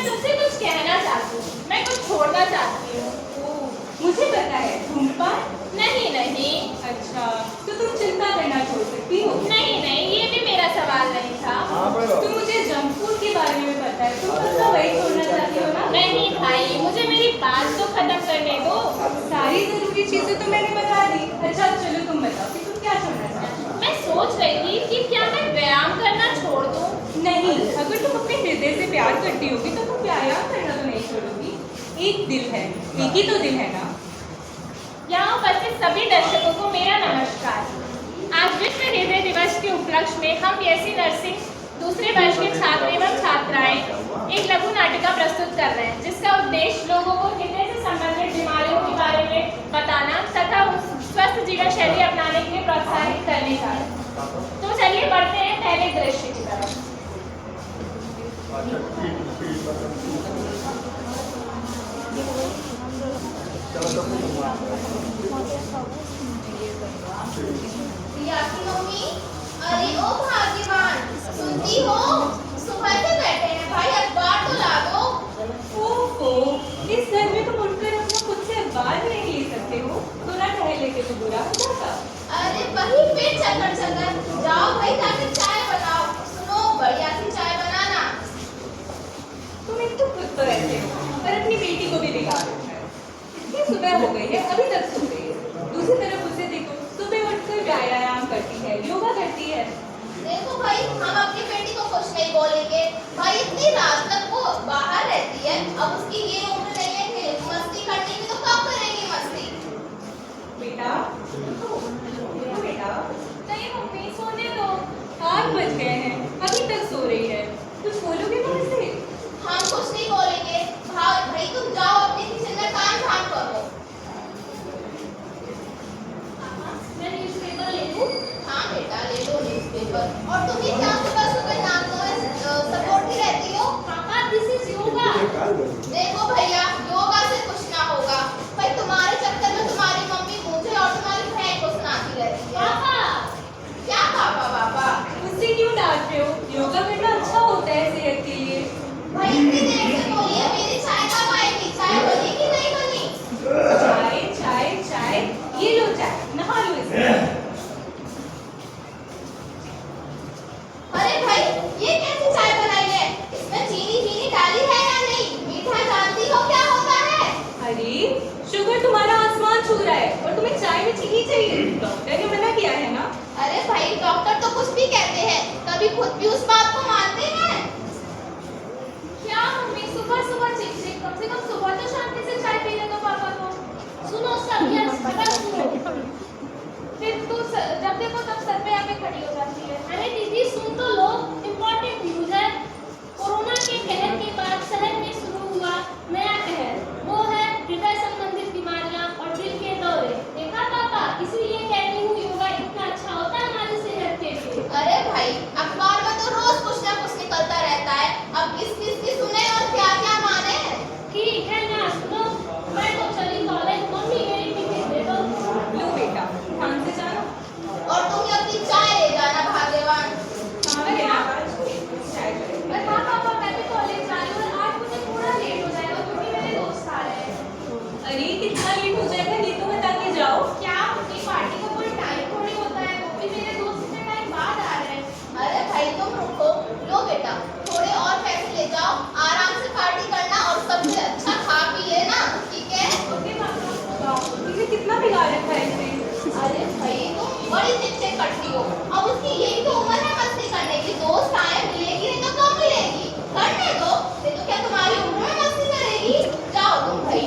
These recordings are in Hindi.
मैं तुमसे कुछ कहना चाहती हूँ, मैं कुछ छोड़ना चाहती हूँ। मुझे पता है, धूम्रपान? नहीं नहीं। अच्छा, तो तुम चिंता करना छोड़ सकती हो। नहीं नहीं, ये भी मेरा सवाल नहीं था। तो मुझे जंक फूड के बारे में पता है, तुम पक्का वही छोड़ना चाहती हो ना? नहीं भाई, मुझे मेरी बात तो खत्म करने दो। सारी जरूरी चीजें तो मैंने बता दी। अच्छा चलो तुम बताओ कि तुम क्या छोड़ना चाहती हो? मैं सोच रही थी कि क्या मैं व्यायाम करना छोड़ दूँ। नहीं, अगर तुम अपने हृदय से प्यार करती होगी तो तुम व्यायाम करना तो नहीं छोड़ोगी। एक दिल है, एक ही तो दिल है ना। यहाँ उपस्थित सभी दर्शकों को मेरा नमस्कार। आज विश्व हृदय दिवस के उपलक्ष्य में हम बीएससी नर्सिंग दूसरे वर्ष के छात्र एवं छात्राएं एक लघु नाटिका प्रस्तुत कर रहे हैं, जिसका उद्देश्य लोगों को हृदय से संबंधित बीमारियों के बारे में बताना तथा स्वस्थ जीवन शैली अपनाने के लिए प्रोत्साहित करने का है। तो चलिए बढ़ते हैं पहले दृश्य की तरफ। प्रियाकी मम्मी, अरे ओ भाग्यवान, सुनती हो? सुबह से बैठे हैं भाई, अखबार तो ला दो। ओहो, इस घर में तुम उठकर अपना खुद से अखबार भी नहीं ले सकते हो? तो ना टहल के तो बुरा हो जाता। अरे वही फिर चक्कर, जाओ भाई जाके चाय बनाओ। सुनो, बढ़िया सी चाय बनाना। तुम एक तो खुद तो रहते हो और अपनी बेटी को भी बिगाड़ रखा है। इतनी सुबह हो गई है, अभी तक सो गई है। दूसरी तरफ उसे देखो, सुबह उठकर व्यायाम करती है, योगा करती है। देखो भाई, हम अपनी बेटी को कुछ नहीं बोलेंगे भाई, इतनी रात तक वो बाहर रहती है। अब उसकी ये उम्र नहीं है कि मस्ती करने की, तो कब करेगी मस्ती? बेटा, देखो बेटा, नहीं मम्मी, सोने दो। 8 बज गए हैं, अभी तक सो रही है। कुछ बोलोगे तुम इसे? हम कुछ नहीं बोलेंगे भाई, तुम जाओ अपने किचन में काम धाम करो। मैं न्यूज़पेपर ले लूँ? हाँ बेटा, ले लो न्यूज़पेपर। और तुम ये क्या सुबह सुबह नाक में सपोर्ट ही रहती हो? पापा, दिस इज योगा। देखो भैया, योगा से कुछ ना होगा भाई, तुम्हारे चक्कर में तुम्हारी मम्मी मुझे और तुम्हारी बहन को सुनाती रहती है। पापा, क्या पापा? उससे क्यों डांट रहे हो? योगा करना अच्छा होता है सेहत के लिए। भाई इतनी देर से बोलिए, मेरी चाय कब आएगी? चाय बनी कि नहीं बनी? चाय चाय चाय, ये लो चाय, नहा लो इसे। अरे भाई, ये कैसी चाय बनाई है? इसमें चीनी डाली है या नहीं? मीठा जानती हो क्या होता है? अरे, शुगर तुम्हारा आसमान छू रहा है और तुम्हें चाय में चीनी चाहिए। डॉक्टर ने मना किया है ना। अरे भाई, डॉक्टर तो कुछ भी कहते हैं, कभी खुद भी उस बात को मानते हैं? क्या मम्मी सुबह सुबह चिक, कम से कम सुबह तो शांति से चाय पीने दो पापा को। सुनो सब, ये सुनो। फिर तू जब देखो तब सर पे आके खड़ी हो जाती है। अरे दीदी सुन तो लो, इम्पोर्टेंट न्यूज है। कोरोना के कहर के बाद शहर में शुरू हुआ नया कहर, वो है हृदय संबंधित बीमारियां और दिल के दौरे। देखा पापा, इसलिए कहती हूँ योगा इतना अच्छा होता है हमारी सेहत के लिए। अरे भाई, अखबार में तो रोज कुछ ना कुछ निकलता रहता है, अब किस की सुने और क्या क्या माने? ठीक है ना, सुनो, मैं तो चली कॉलेज, मम्मी मेरी टिफिन दे दो। लो बेटा, ध्यान से जाना। और तुम ये अपनी चाय ले जाना भाग्यवान। कहाँ पे लेना? चाय करेंगे। मैं हाँ पापा, मैं भी कॉलेज जा रही हूँ और आज मुझे थोड़ा लेट हो जाएगा क्योंकि मेरे दोस्त आ रहे हैं। अरे कितना लेट हो जाएगा, ये तो बता के जाओ। क्या अपनी पार्टी का कोई टाइम थोड़ी होता है, वो भी मेरे दोस्त इतने टाइम बाद आ रहे हैं। अरे भाई तुम रुको, लो बेटा, थोड़े और पैसे ले जाओ, आराम से पार्टी करना और सबसे अच्छा खा पी लेना, ठीक है? ओके पापा। तुमने कितना बिगाड़ रखा है इसे। अरे भाई, तुम बड़ी चिट्टे करती हो, अब उसकी यही तो उम्र है मस्ती करने की। दोस्त आए, मिलेगी नहीं तो कब मिलेगी? करने दो, नहीं तो क्या तुम्हारी उम्र में मस्ती करेगी? जाओ तुम भाई।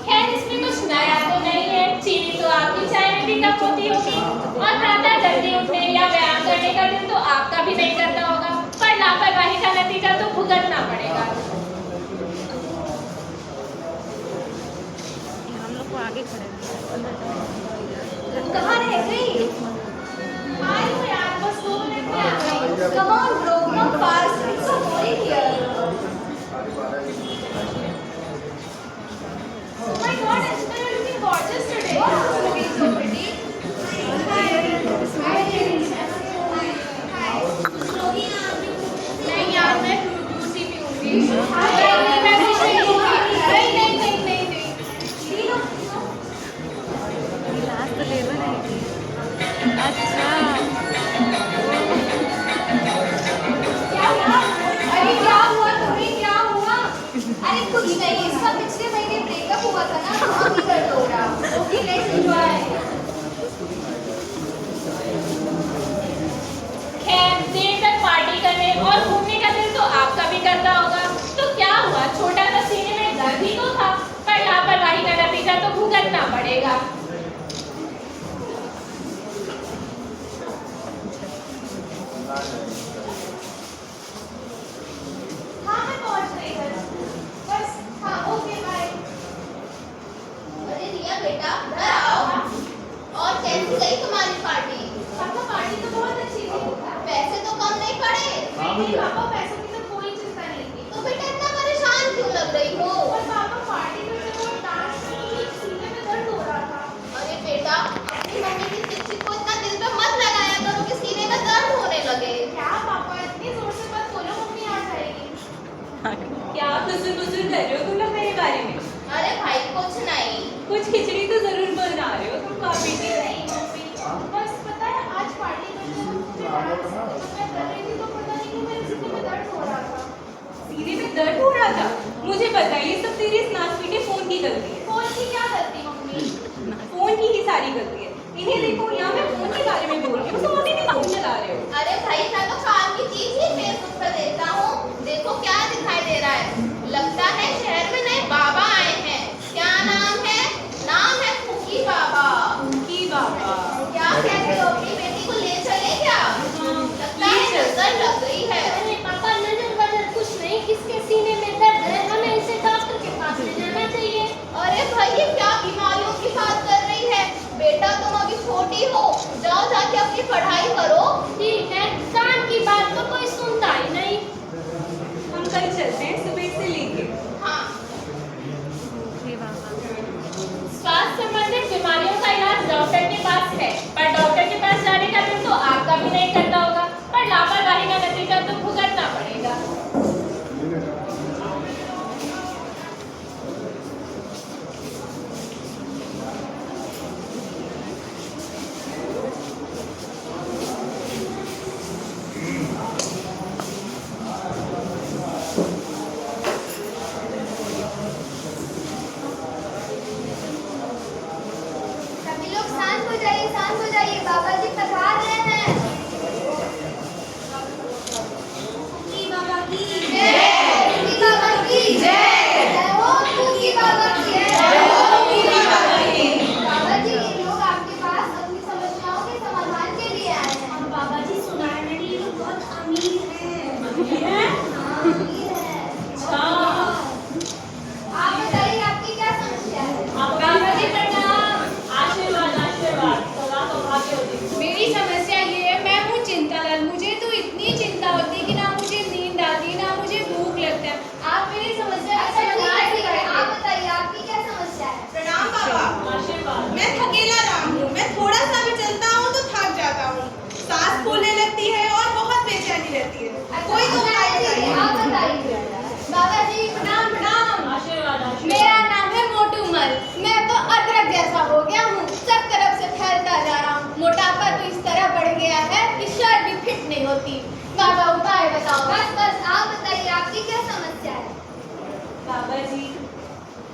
खैर इसमें कुछ नया तो नहीं है, चीनी तो आपकी चाय में भी कम होती होगी और प्रातः जल्दी उठने या व्यायाम करने का दिन तो आपका भी नहीं करता होगा, पर लापरवाही का नतीजा तो भुगतना पड़ेगा। हम लोग को आगे खड़े कहाँ रह गई? आई हो यार, बस 2 मिनट में आ गई। Come on bro, not fast, it's so boring here. Oh my God, Ashita, you're looking gorgeous today. Wow, looking so pretty. Hi. Hi. मैं कुछ नहीं दूंगी। नहीं। गिलास तो ले लो नहीं। अच्छा क्या हुआ? अरे क्या हुआ तुम्हें, क्या हुआ? अरे कुछ नहीं, इसका पिछले महीने ब्रेकअप हुआ था ना, तो अभी दर्द हो रहा। Okay, let's enjoy. खैर देर तक पार्टी करने और घूमने का दिल तो आपका भी करता होगा, तो क्या हुआ, छोटा सा सीने में दर्द ही तो था, पर लापरवाही का नतीजा तो भुगतना पड़ेगा। हाँ, मैं पहुंच गई घर। बस, हाँ, ओके, बाय। अरे रिया बेटा, घर आओ। और कैसी गई तुम्हारी पार्टी? पापा पार्टी तो बहुत अच्छी थी। पैसे तो कम नहीं पड़े। नहीं पापा, पैसों की तो कोई चिंता नहीं थी। तो बेटा इतना परेशान क्यों लग रही हो? और पापा पार्टी में जब वो डांस में मुझे सीने में दर्द हो रहा था। अरे बेटा, अपनी मम्मी की चिट को इतना दिल पे मत लगाया करो कि सीने में दर्द होने लगे। क्या पापा, इतनी जोर से मत बोलो, मम्मी आ जाएगी। क्या कुसुर कुसुर कर रहे हो तुम लोग मेरे बारे में? अरे भाई कुछ नहीं। कुछ खिचड़ी तो जरूर बना रहे हो तुम काफी की। नहीं मम्मी, बस पता है आज पार्टी करते वक्त मुझे डांस जब मैं कर रही थी तो पता नहीं क्यों मेरे सीने में दर्द हो रहा था। सीने में दर्द हो रहा था? मुझे पता है, ये सब तेरी इस नाचपीटे फोन की गलती है। फोन की क्या गलती मम्मी? फोन की ही सारी गलती है। इन्हें देखो, यहाँ मैं फोन के बारे में बोल रही हूँ, तुम अभी भी काम चला रहे हो। अरे भाई मैं तो काम की चीज ही फेसबुक पर देखता हूँ। देखो क्या दिखाई दे रहा है। लगता है शहर में नए बाबा आए हैं। क्या नाम है? नाम है फूकी बाबा। की बाबा। क्या कहते हो, अपनी बेटी को ले चले क्या? लगता है नजर लग गई है। अरे पापा, नजर वजर कुछ नहीं, किसके सीने में दर्द है, हमें इसे डॉक्टर के पास ले जाना चाहिए। अरे भाई ये क्या बीमारियों की बात कर रही है? बेटा तुम अभी छोटी हो, जाओ जाके अपनी पढ़ाई करो। ठीक है, कान की बात तो कोई सुनता ही नहीं। हम कल चलते हैं सुबह से लेके। हाँ, हे बाबा स्वास्थ्य संबंधित बीमारियों का इलाज डॉक्टर के पास है, पर डॉक्टर के पास जाने का दिल तो आपका भी नहीं करता होगा, पर लापरवाही का नतीजा तो भुगतना पड़ेगा। सभी लोग शांत हो जाइए, शांत हो जाइए। बाबा जी पधार रहे हैं। फूकी बाबा की जय। फूकी बाबा की जय। जय हो फूकी बाबा की जय। जय हो फूकी बाबा की। बाबा जी, ये लोग आपके पास अपनी समस्याओं के समाधान के लिए आए हैं। बाबा जी सुना है मैंने, ये लोग बहुत अमीर हैं। हाँ, अमीर है। आप बताइए आपकी क्या समस्या है? बाबा जी प्रणाम। आशीर्वाद आशीर्वाद, सदा सौभाग्य होती। मेरी समस्या ये है, मैं हूँ चिंतालाल। मुझे तो इतनी चिंता होती है कि ना मुझे नींद आती ना मुझे भूख लगता है। आप मेरी समस्या का अच्छा ठीक है, समाधान ठीक है। करें। आप बताइए आपकी क्या समस्या है? प्रणाम बाबा। आशीर्वाद। मैं थकेला राम हूँ। मैं थोड़ा सा भी चलता हूँ तो थक जाता हूँ। सांस फूलने लगती है और बहुत बेचैनी रहती है। कोई तो उपाय बताइए। आप बताइए। बाबा जी प्रणाम प्रणाम। आशीर्वाद आशीर्वाद। मेरा नाम है मोटू मल। मैं तो अदरक जैसा हो गया हूँ, सब तरफ से फैलता जा रहा हूँ। मोटापा तो इस तरह बढ़ गया है कि शर्ट भी फिट नहीं होती। बाबा उपाय बताओ। बस बस आप बताइए आपकी क्या समस्या है? बाबा जी,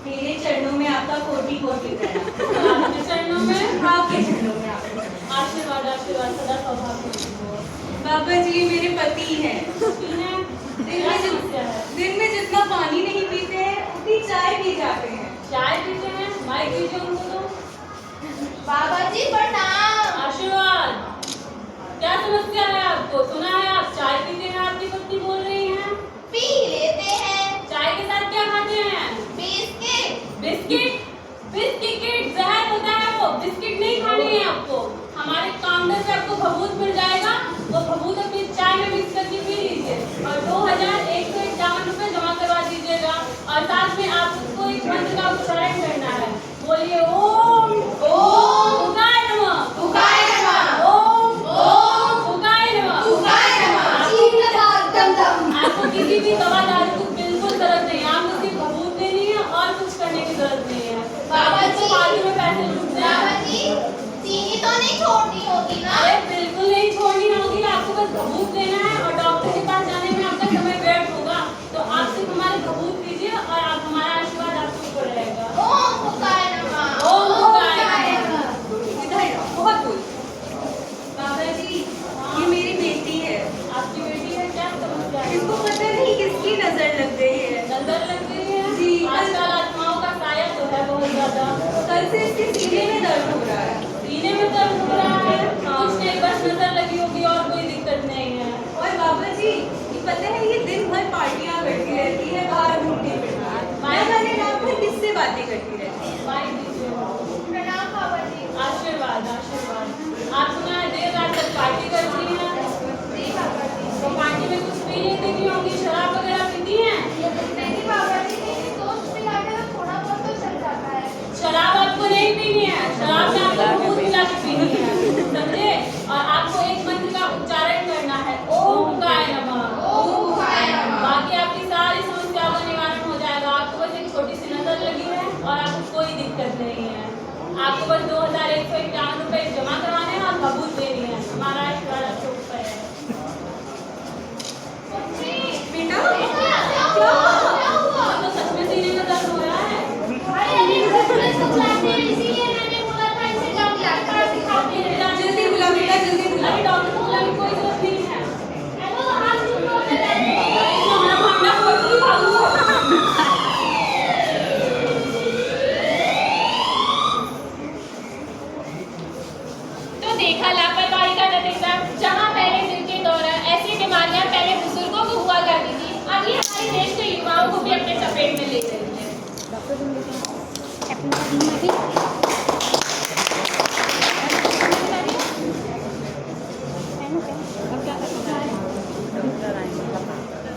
मेरे चरणों में आपका कोटि कोटि प्रणाम। आपके चरणों में आपके चरणों में आपका आशीर्वाद आशीर्वाद, सदा सौभाग्य हो। बाबा जी, ये मेरे पति हैं। दिन में जितना पानी नहीं पीते हैं उतनी चाय पी जाते हैं। चाय पीते हैं, माइक दीजिए उनको तो। बाबा जी प्रणाम। आशीर्वाद, क्या समस्या है आपको? सुना है आप चाय पीते हैं, आपकी पत्नी बोल रही हैं। पी लेते हैं। चाय के साथ क्या खाते हैं? बिस्किट। बिस्किट। बिस्किट जहर होता है, वो बिस्किट नहीं खाने हैं आपको। हमारे काउंटर पे आपको भभूत मिल जाएगा, वो भभूत अपनी चाय में मिक्स करके पी लीजिए और 2151 रुपए जमा करवा दीजिएगा। और साथ में आपको एक मंत्र का उच्चारण करना है। बोलिए ओम ओम उगाय नमः। उगाय नमः। ओम ओम उगाय नमः। उगाय ज़्यादा। कल से इसके सीने में दर्द हो रहा है। सीने में दर्द हो रहा है? हाँ। कुछ नहीं, बस नजर लगी होगी और कोई दिक्कत नहीं है। और बाबा जी, ये पता है ये दिन भर पार्टियां करती रहती है, बाहर घूमती फिरती है। मैं जाने रात में किससे बातें करती रहती है। माइक दीजिए। प्रणाम बाबा जी। आशीर्वाद आशीर्वाद। आप सुना है देर रात तक पार्टी करती हैं? जी बाबा जी। तो पार्टी में कुछ पी लेती नहीं होंगी, शराब वगैरह पीती हैं? नहीं बाबा जी, मेरी दोस्त मिला के तो थोड़ा बहुत तो चल जाता है। शराब आपको नहीं पीनी है, शराब में आपको दूध मिला के पीनी है, समझे? और आपको एक मंत्र का उच्चारण करना है, ओम गाय नमः। ओम गाय नमः। बाकी आपकी सारी समस्याओं का निवारण हो जाएगा। आपको बस एक छोटी सी नजर लगी है और आपको कोई दिक्कत नहीं है। आपको बस 2151 रुपए जमा करवाने हैं और कबूल देनी है। हमारा आशीर्वाद आपके ऊपर है। बेटा क्या हुआ? तो सच में सीने में दर्द हो रहा है? अरे अभी घर में कुछ लाते हैं, इसीलिए मैंने बोला था इसे डॉक्टर दिखाते हैं। जल्दी बुला बेटा, जल्दी बुला। अरे डॉक्टर को बुलाने की कोई जरूरत नहीं है। हेलो, आप सुन लो मेरा। हमारा भांडा फोड़ के भागो। तो देखा लापरवाही का नतीजा। जहाँ पहले दिल के दौरान ऐसी बीमारियां पहले बुजुर्गों को हुआ करती थी, अब ये हमारे देश के युवाओं को भी अपने चपेट में ले रही है।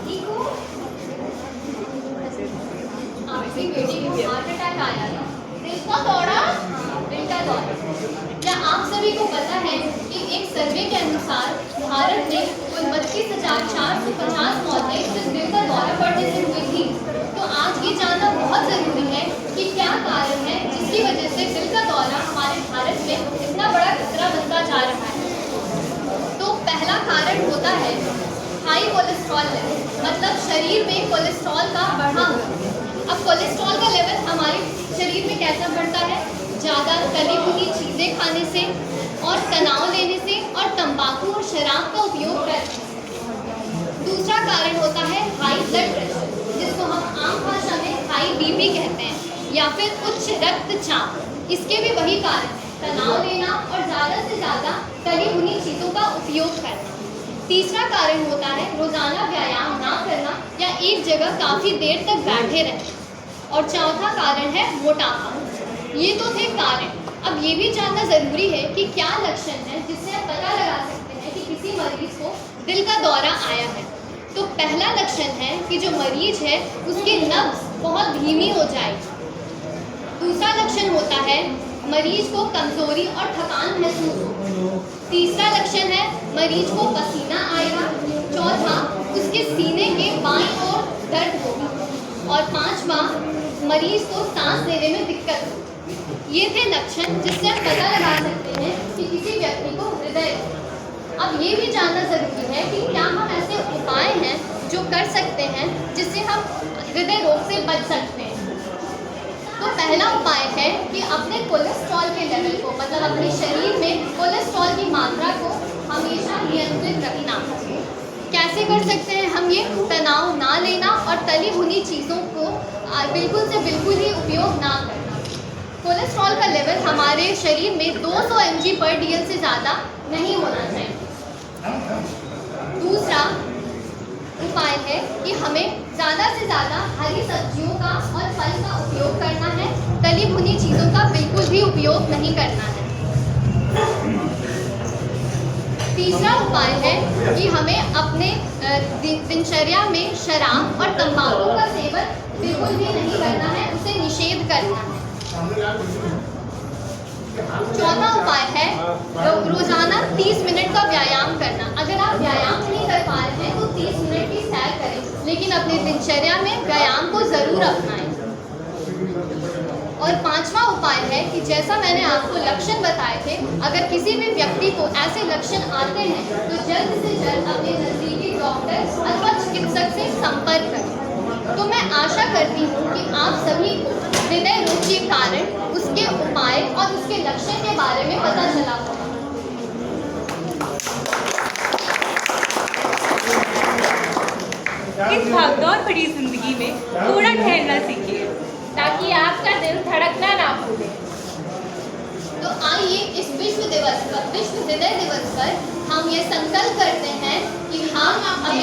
ठीक हो? आपकी बेटी को हार्ट अटैक आया था। दिल का दौरा? दिल का दौरा। क्या आप सभी को पता है कि एक सर्वे के अनुसार भारत में कुल 32,450 मौतें सिर्फ दिल का दौरा पड़ने से हुई थी। तो आज ये जानना बहुत जरूरी है कि क्या कारण है जिसकी वजह से दिल का दौरा हमारे भारत में इतना बड़ा खतरा बनता जा रहा है। तो पहला कारण होता है हाई कोलेस्ट्रॉल लेवल, मतलब शरीर में कोलेस्ट्रॉल का बढ़ा हुआ। अब कोलेस्ट्रॉल का लेवल हमारे शरीर में कैसा बढ़ता है? ज़्यादा तली भुनी चीज़ें खाने से और तनाव लेने से और तंबाकू और शराब का उपयोग करने से। दूसरा कारण होता है हाई ब्लड प्रेशर, जिसको हम आम भाषा में हाई बीपी कहते हैं, या फिर उच्च रक्तचाप। इसके भी वही कारण है, तनाव लेना और ज़्यादा से ज़्यादा तली भुनी चीज़ों का उपयोग करना। तीसरा कारण होता है रोजाना व्यायाम ना करना या एक जगह काफ़ी देर तक बैठे रहना। और चौथा कारण है मोटापा। ये तो थे कारण। अब ये भी जानना ज़रूरी है कि क्या लक्षण है जिससे आप पता लगा सकते हैं कि किसी मरीज को दिल का दौरा आया है। तो पहला लक्षण है कि जो मरीज है उसकी नब्ज बहुत धीमी हो जाएगी। दूसरा लक्षण होता है मरीज को कमजोरी और थकान महसूस हो। तीसरा लक्षण है मरीज को पसीना आएगा। चौथा, उसके सीने के बाईं ओर दर्द होगा। और पांचवा, मरीज को सांस लेने में दिक्कत होगी। ये थे लक्षण जिससे हम पता लगा सकते हैं कि किसी व्यक्ति को हृदय रोग। अब ये भी जानना जरूरी है कि क्या हम ऐसे उपाय हैं जो कर सकते हैं जिससे हम हृदय रोग से बच सकते हैं। तो पहला उपाय है कि अपने कोलेस्ट्रॉल के लेवल को, मतलब अपने शरीर में कोलेस्ट्रॉल की मात्रा को हमेशा नियंत्रित रखना। कैसे कर सकते हैं हम ये? तनाव ना लेना और तली भुनी चीज़ों को बिल्कुल से बिल्कुल ही उपयोग ना करना। कोलेस्ट्रॉल का लेवल हमारे शरीर में 200 mg/dl से ज़्यादा नहीं होना चाहिए। दूसरा उपाय है कि हमें ज़्यादा से ज़्यादा हरी सब्जियों का और फल का उपयोग करना है। तली भुनी चीज़ों का बिल्कुल भी उपयोग नहीं करना है। तीसरा उपाय है कि हमें अपने दिनचर्या में शराब और तंबाकू का सेवन बिल्कुल भी नहीं करना है, उसे निषेध करना है। चौथा उपाय है रोजाना 30 मिनट का व्यायाम करना। अगर आप व्यायाम नहीं कर पा रहे हैं तो 30 मिनट की सैर करें, लेकिन अपने दिनचर्या में व्यायाम को ज़रूर अपनाएं। और पांचवा उपाय है कि जैसा मैंने आपको लक्षण बताए थे, अगर किसी भी व्यक्ति को ऐसे लक्षण आते हैं तो जल्द से जल्द अपने नज़दीकी डॉक्टर अथवा चिकित्सक से संपर्क करें। तो मैं आशा करती हूँ कि आप सभी को हृदय रोग के कारण, उसके उपाय और उसके लक्षण के बारे में पता चला होगा। इस भागदौड़ भरी जिंदगी में थोड़ा ठहरना सीखिए। ताकि आपका दिल धड़कना ना भूले। तो आइए इस विश्व हृदय दिवस पर हम ये संकल्प करते हैं कि हम अपने